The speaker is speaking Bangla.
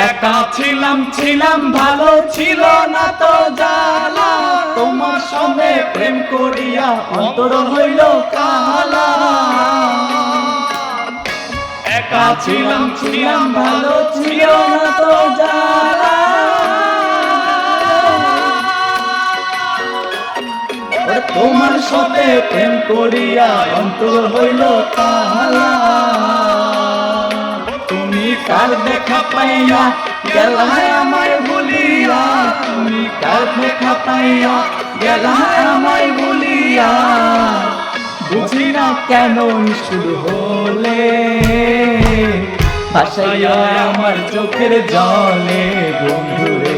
একা ছিলাম ছিলাম ভালো ছিল না তো জ্বালা, তোমার সঙ্গে প্রেম করিয়া অন্তর হইল কালা। একা ছিলাম ছিলাম ভালো ছিল না তো জ্বালা, তোমার সাথে প্রেম করিয়া অন্তর হইল কালা। তুমি কার দেখা পাইয়া গেলা আমায় ভুলিয়া, তুমি কার দেখা পাইয়া গেলা আমায় ভুলিয়া, বুঝি না কেন নিষ্ঠুর হলে ভাসাইয়া আমার চোখের জলে বন্ধুরে।